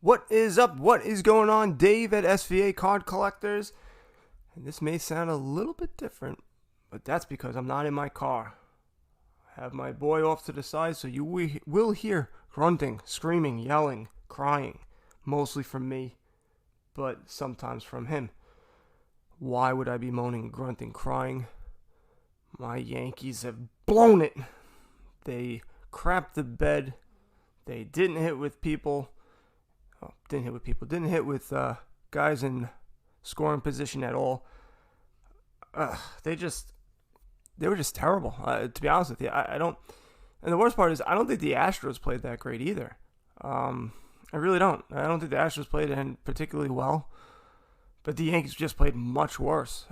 What is up? What is going on? Dave at SVA Card Collectors. And this may sound a little bit different, but that's because I'm not in my car. I have my boy off to the side, so you will hear grunting, screaming, yelling, crying. Mostly from me, but sometimes from him. Why would I be moaning, grunting, crying? My Yankees have blown it. They crapped the bed. They didn't hit with people. Didn't hit with guys in scoring position at all. They were just terrible. To be honest with you, I don't. And the worst part is, I don't think the Astros played that great either. I really don't. I don't think the Astros played particularly well, but the Yankees just played much worse.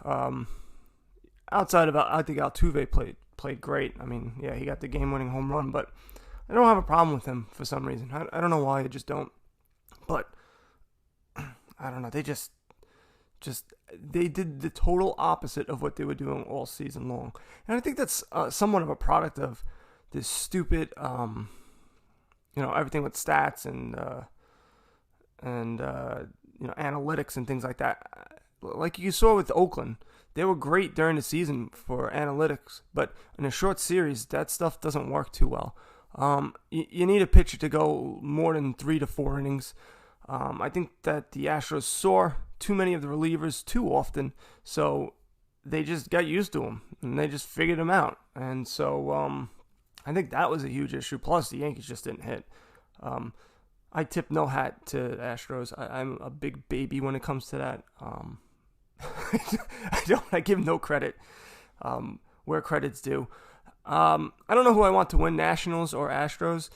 Outside of, I think Altuve played great. I mean, yeah, he got the game-winning home run, but I don't have a problem with him for some reason. I don't know why. I just don't. But I don't know. They they did the total opposite of what they were doing all season long, and I think that's somewhat of a product of this stupid, everything with stats and analytics and things like that. Like you saw with Oakland, they were great during the season for analytics, but in a short series, that stuff doesn't work too well. You need a pitcher to go more than 3 to 4 innings. I think that the Astros saw too many of the relievers too often, so they just got used to them, and they just figured them out. And so I think that was a huge issue. Plus, the Yankees just didn't hit. I tip no hat to the Astros. I'm a big baby when it comes to that. I give no credit where credit's due. I don't know who I want to win, Nationals or Astros.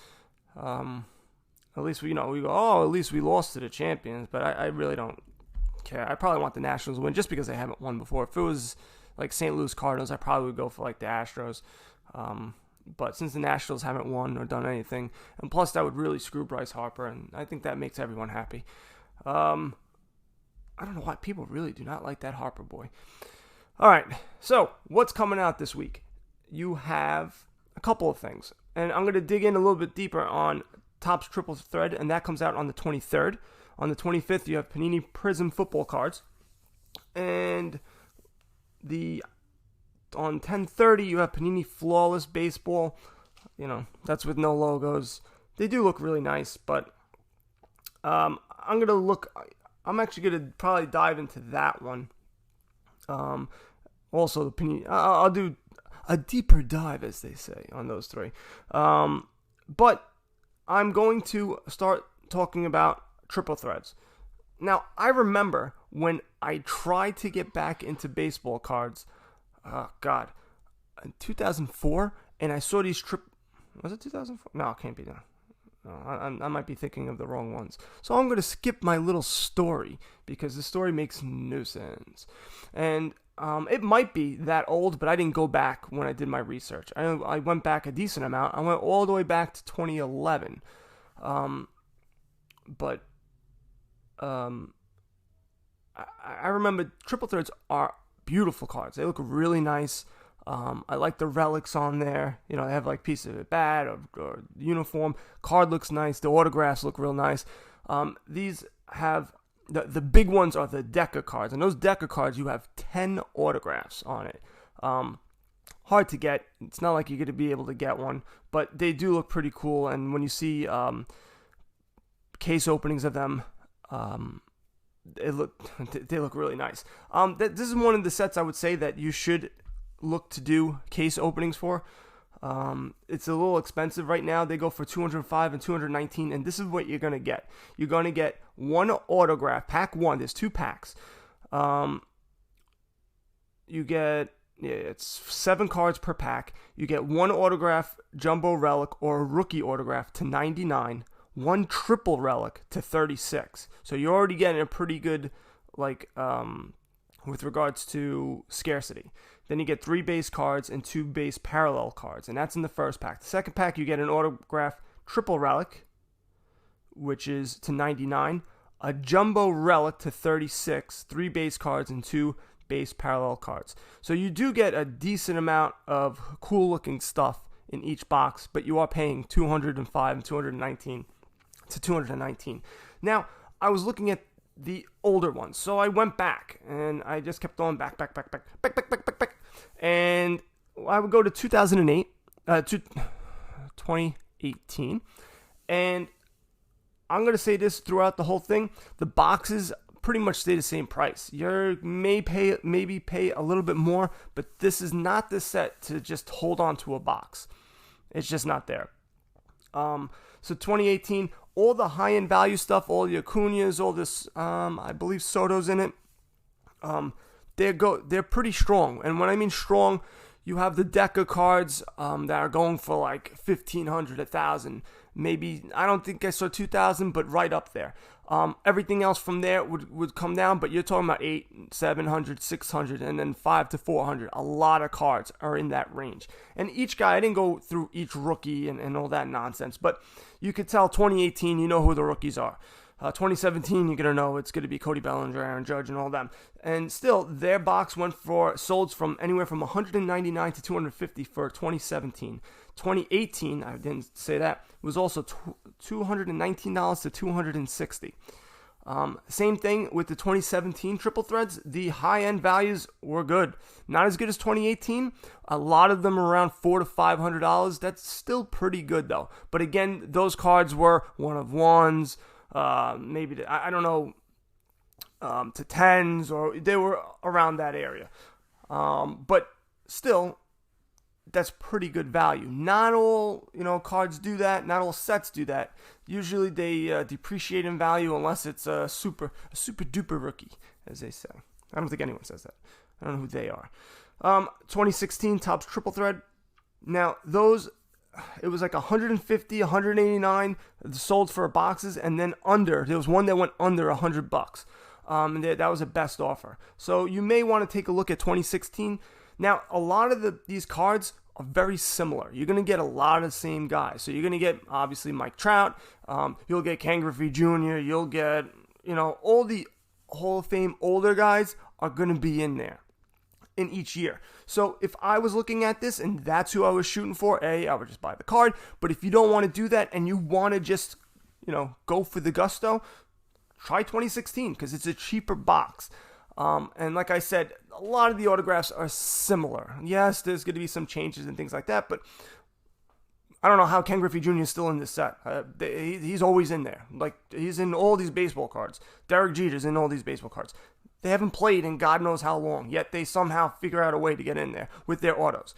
At least we go, at least we lost to the champions, but I really don't care. I probably want the Nationals to win just because they haven't won before. If it was like St. Louis Cardinals, I probably would go for like the Astros. But since the Nationals haven't won or done anything, and plus that would really screw Bryce Harper, and I think that makes everyone happy. I don't know why people really do not like that Harper boy. All right, so what's coming out this week? You have a couple of things, and I'm going to dig in a little bit deeper on Topps Triple Thread, and that comes out on the 23rd. On the 25th, you have Panini Prism football cards, and on 10/30, you have Panini Flawless Baseball. That's with no logos. They do look really nice, but I'm actually going to probably dive into that one. Also, the Panini, I'll do a deeper dive, as they say, on those three. But I'm going to start talking about triple threads. Now, I remember when I tried to get back into baseball cards, in 2004, and I saw these was it 2004? No, it can't be that. No, I might be thinking of the wrong ones. So I'm going to skip my little story, because the story makes no sense. And it might be that old, but I didn't go back when I did my research. I went back a decent amount. I went all the way back to 2011. I remember triple threads are beautiful cards. They look really nice. I like the relics on there. They have like piece of a bat or uniform. Card looks nice. The autographs look real nice. These have the big ones are the Deca cards, and those Deca cards, you have 10 autographs on it. Hard to get. It's not like you're going to be able to get one, but they do look pretty cool. And when you see case openings of them, they look really nice. This is one of the sets I would say that you should look to do case openings for. It's a little expensive right now. They go for $205 and $219, and this is what you're going to get. You're going to get one autograph, pack one. There's 2 packs. You get, it's 7 cards per pack. You get one autograph, jumbo relic, or a rookie autograph to $99, one triple relic to $36. So you're already getting a pretty good, with regards to scarcity. Then you get 3 base cards and 2 base parallel cards, and that's in the first pack. The second pack, you get an autograph triple relic, which is to $99, a jumbo relic to $36, 3 base cards and 2 base parallel cards. So you do get a decent amount of cool looking stuff in each box, but you are paying $205 and $219 to 219. Now, I was looking at the older ones, so I went back and I just kept on back, and I would go to 2008, to 2018, and I'm going to say this throughout the whole thing: the boxes pretty much stay the same price. You maybe pay a little bit more, but this is not the set to just hold on to a box. It's just not there. So 2018, all the high-end value stuff, all the Acuñas, all this, I believe Soto's in it. They're pretty strong, and when I mean strong, you have the Deca cards that are going for like 1,500, 1,000, maybe. I don't think I saw 2,000, but right up there. Everything else from there would come down, but you're talking about 800, 700, 600, and then 500 to 400. A lot of cards are in that range. And each guy, I didn't go through each rookie and all that nonsense, but you could tell 2018, you know who the rookies are. 2017, you're going to know it's going to be Cody Bellinger, Aaron Judge, and all them. And still, their box sold from anywhere from $199 to $250 for 2017. 2018, I didn't say that, was also $219 to $260. Same thing with the 2017 triple threads. The high-end values were good. Not as good as 2018. A lot of them are around $400 to $500. That's still pretty good, though. But again, those cards were one of ones, maybe, I don't know, to tens, or they were around that area. But still, that's pretty good value. Not all, cards do that. Not all sets do that. Usually they depreciate in value unless it's a super duper rookie, as they say. I don't think anyone says that. I don't know who they are. 2016 Topps triple thread. Now those, it was like 150, 189 sold for boxes, and then there was one that went under $100. And that was a best offer. So you may want to take a look at 2016. Now, a lot of these cards are very similar. You're going to get a lot of the same guys. So you're going to get, obviously, Mike Trout. You'll get Ken Griffey Jr. You'll get, all the Hall of Fame older guys are going to be in there in each year. So if I was looking at this and that's who I was shooting for, I would just buy the card. But if you don't want to do that and you want to just, go for the gusto, try 2016 because it's a cheaper box. And like I said, a lot of the autographs are similar. Yes, there's going to be some changes and things like that, but I don't know how Ken Griffey Jr. is still in this set. He's always in there. Like, he's in all these baseball cards. Derek Jeter's in all these baseball cards. They haven't played in God knows how long, yet they somehow figure out a way to get in there with their autos.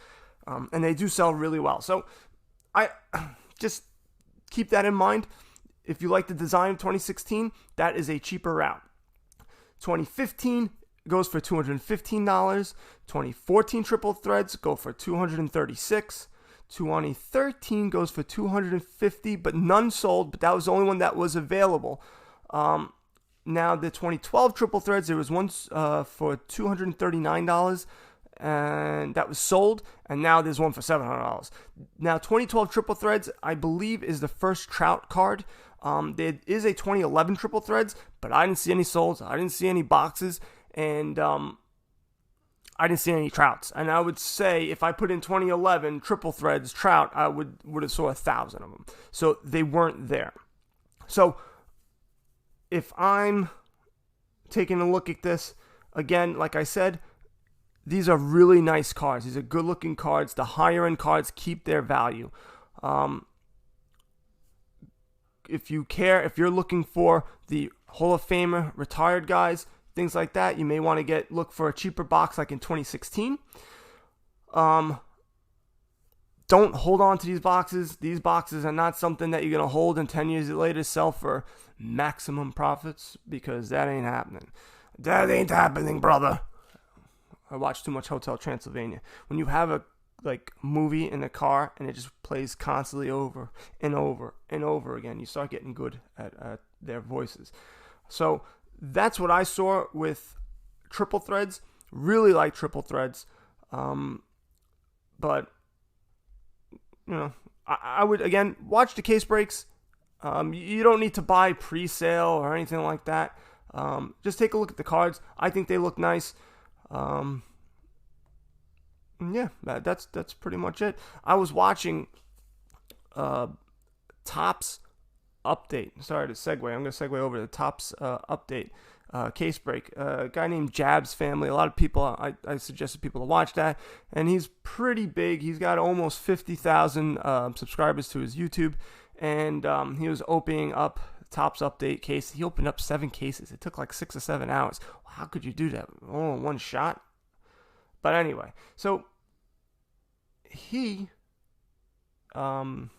And they do sell really well. So I just keep that in mind. If you like the design of 2016, that is a cheaper route. 2015 goes for $215. 2014 triple threads go for $236. 2013 goes for $250, but none sold. But that was the only one that was available. Now the 2012 triple threads, there was one for $239, and that was sold. And now there's one for $700. Now 2012 triple threads, I believe, is the first Trout card. There is a 2011 triple threads, but I didn't see any solds. I didn't see any boxes, and I didn't see any Trouts. And I would say if I put in 2011 triple threads Trout, I would have saw 1,000 of them. So they weren't there. So if I'm taking a look at this, again, like I said, these are really nice cards. These are good-looking cards. The higher-end cards keep their value. If you're looking for the Hall of Famer, retired guys, things like that, you may want to look for a cheaper box like in 2016. Don't hold on to these boxes. These boxes are not something that you're going to hold and 10 years later sell for maximum profits, because that ain't happening. That ain't happening, brother. I watch too much Hotel Transylvania. When you have a movie in the car and it just plays constantly over and over and over again, you start getting good at their voices. So that's what I saw with triple threads. Really like triple threads. But I would, again, watch the case breaks. You don't need to buy pre-sale or anything like that. Just take a look at the cards. I think they look nice. Yeah, that's pretty much it. I was watching Topps update. Sorry to segue. I'm going to segue over to the Topps update. Case break. A guy named Jabs Family. A lot of people, I suggested people to watch that. And he's pretty big. He's got almost 50,000 subscribers to his YouTube. And he was opening up Topps update case. He opened up 7 cases. It took like 6 or 7 hours. How could you do that? All in one shot? But anyway, so he was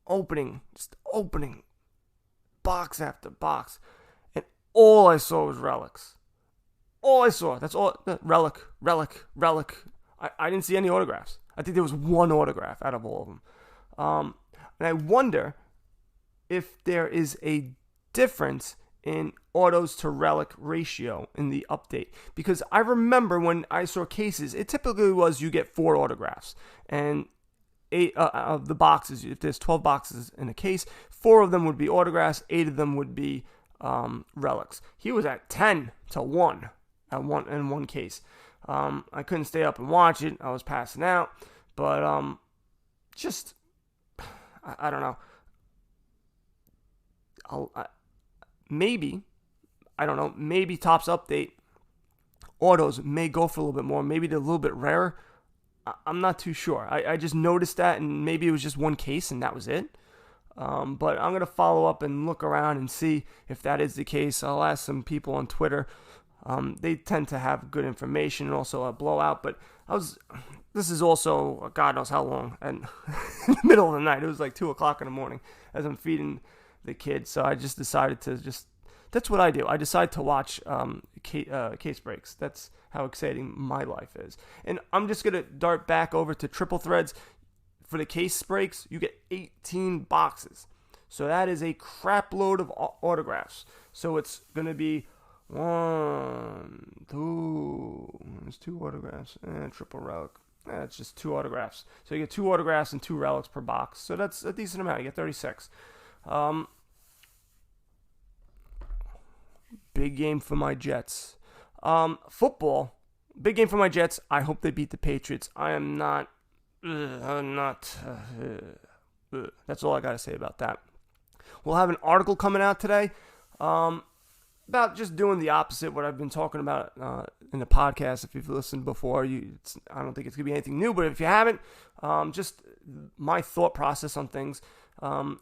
opening box after box. And all I saw was relics. All I saw. That's all. Relic. I didn't see any autographs. I think there was one autograph out of all of them. And I wonder if there is a difference in autos to relic ratio in the update. Because I remember when I saw cases, it typically was you get 4 autographs. And 8 of the boxes, if there's 12 boxes in a case, 4 of them would be autographs, 8 of them would be relics. He was at 10 to 1 in one case. I couldn't stay up and watch it. I was passing out. But just, I don't know. Maybe Topps update autos may go for a little bit more. Maybe they're a little bit rarer. I'm not too sure. I just noticed that, and maybe it was just one case and that was it. But I'm going to follow up and look around and see if that is the case. I'll ask some people on Twitter. They tend to have good information and also a blowout. But this is also, God knows how long, and in the middle of the night. It was like 2 o'clock in the morning as I'm feeding the kids. So I just decided to that's what I do. I decide to watch case breaks. That's how exciting my life is. And I'm just going to dart back over to Triple Threads. For the case breaks, you get 18 boxes. So that is a crap load of autographs. So it's going to be 1, 2, there's 2 autographs and triple relic. That's just 2 autographs. So you get 2 autographs and 2 relics per box. So that's a decent amount. You get 36. Big game for my Jets. Football, big game for my Jets. I hope they beat the Patriots. I'm not. That's all I got to say about that. We'll have an article coming out today about just doing the opposite, what I've been talking about in the podcast. If you've listened before, I don't think it's going to be anything new, but if you haven't, just my thought process on things.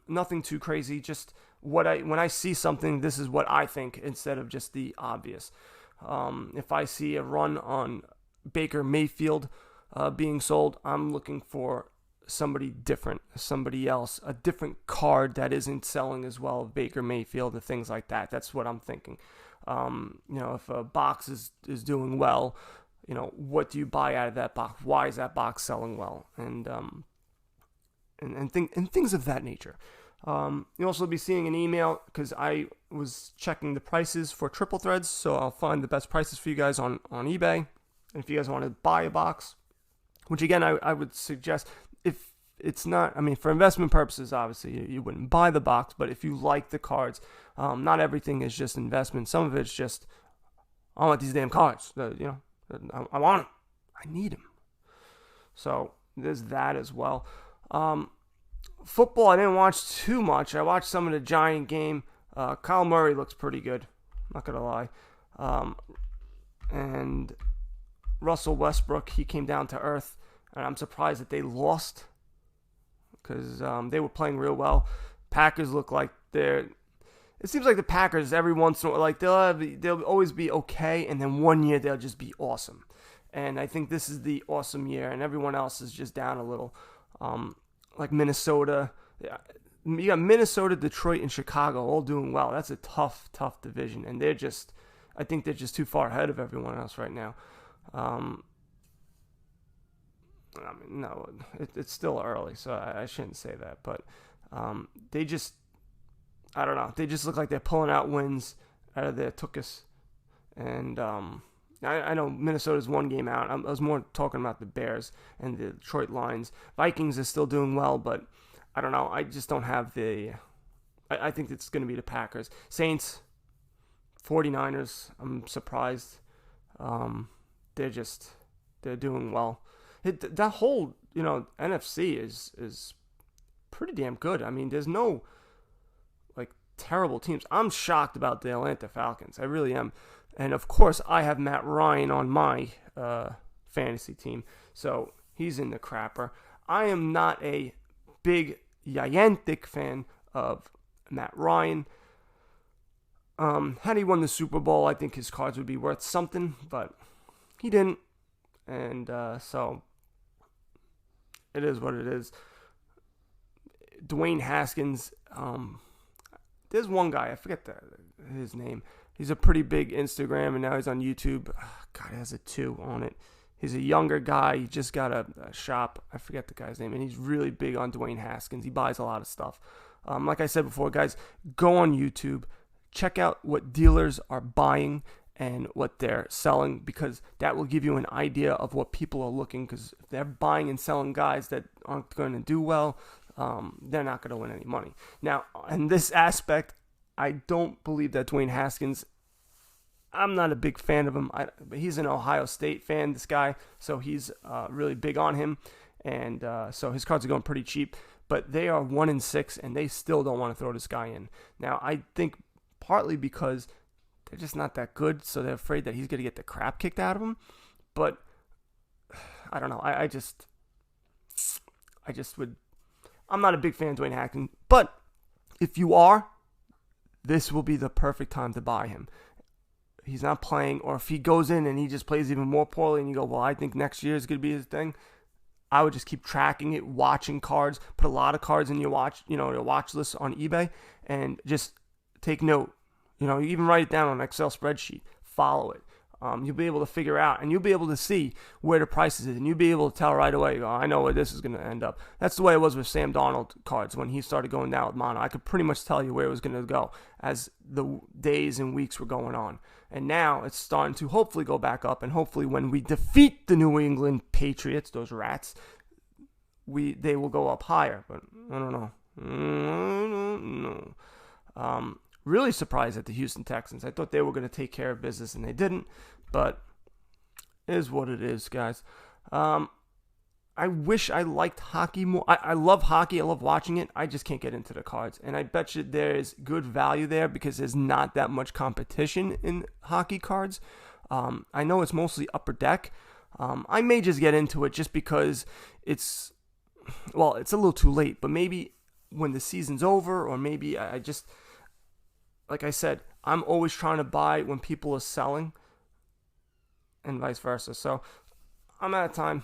Nothing too crazy, just when I see something, this is what I think instead of just the obvious. If I see a run on Baker Mayfield being sold, I'm looking for somebody different, somebody else, a different card that isn't selling as well as Baker Mayfield and things like that. That's what I'm thinking. If a box is doing well, what do you buy out of that box? Why is that box selling well? And things of that nature. You'll also be seeing an email because I was checking the prices for Triple Threads, so I'll find the best prices for you guys on eBay. And if you guys want to buy a box, which again I would suggest, if it's not, for investment purposes, obviously you wouldn't buy the box, but if you like the cards, not everything is just investment. Some of it's just, I want these damn cards. I want them. I need them. So there's that as well. Football, I didn't watch too much. I watched some of the Giant game. Kyle Murray looks pretty good. Not going to lie. And Russell Westbrook, he came down to earth. And I'm surprised that they lost because they were playing real well. Packers look like it seems like the Packers every once in a while, like they'll always be okay, and then one year they'll just be awesome. And I think this is the awesome year, and everyone else is just down a little. Like Minnesota. You got Minnesota, Detroit, and Chicago all doing well. That's a tough division. And I think they're just too far ahead of everyone else right now. No, it's still early, so I shouldn't say that. But they just, I don't know. They just look like they're pulling out wins out of their tuchus. And I know Minnesota's 1 game out. I was more talking about the Bears and the Detroit Lions. Vikings is still doing well, but I don't know. I just don't have I think it's going to be the Packers. Saints, 49ers, I'm surprised. They're doing well. That whole, NFC is pretty damn good. I mean, there's no like terrible teams. I'm shocked about the Atlanta Falcons. I really am. And of course, I have Matt Ryan on my fantasy team, so he's in the crapper. I am not a big gigantic fan of Matt Ryan. Had he won the Super Bowl, I think his cards would be worth something, but he didn't. And so it is what it is. Dwayne Haskins, there's one guy, I forget his name. He's a pretty big Instagram, and now he's on YouTube. God, it has a 2 on it. He's a younger guy. He just got a shop. I forget the guy's name, and he's really big on Dwayne Haskins. He buys a lot of stuff. Like I said before, guys, go on YouTube. Check out what dealers are buying and what they're selling, because that will give you an idea of what people are looking, because if they're buying and selling guys that aren't going to do well, they're not going to win any money. Now, in this aspect, I don't believe that Dwayne Haskins, I'm not a big fan of him. He's an Ohio State fan, this guy, so he's really big on him, and so his cards are going pretty cheap, but they are 1-6, and they still don't want to throw this guy in. Now, I think partly because they're just not that good, so they're afraid that he's going to get the crap kicked out of him, but I don't know. I just would, I'm not a big fan of Dwayne Haskins, but if you are, this will be the perfect time to buy him. He's not playing, or if he goes in and he just plays even more poorly and you go, well, I think next year is going to be his thing, I would just keep tracking it, watching cards, put a lot of cards in your watch list on eBay, and just take note. You even write it down on an Excel spreadsheet. Follow it. You'll be able to figure out, and you'll be able to see where the prices is, and you'll be able to tell right away, I know where this is going to end up. That's the way it was with Sam Darnold cards when he started going down with mono. I could pretty much tell you where it was going to go as the days and weeks were going on. And now it's starting to hopefully go back up, and hopefully when we defeat the New England Patriots, those rats, they will go up higher. But I don't know. Really surprised at the Houston Texans. I thought they were going to take care of business, and they didn't. But it is what it is, guys. I wish I liked hockey more. I love hockey. I love watching it. I just can't get into the cards. And I bet you there's good value there because there's not that much competition in hockey cards. I know it's mostly Upper Deck. I may just get into it just because it's a little too late. But maybe when the season's over, or maybe I just... Like I said, I'm always trying to buy when people are selling, and vice versa. So I'm out of time.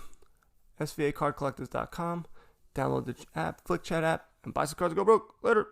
SVAcardcollectors.com. Download the app, FlickChat app, and buy some cards and go broke. Later.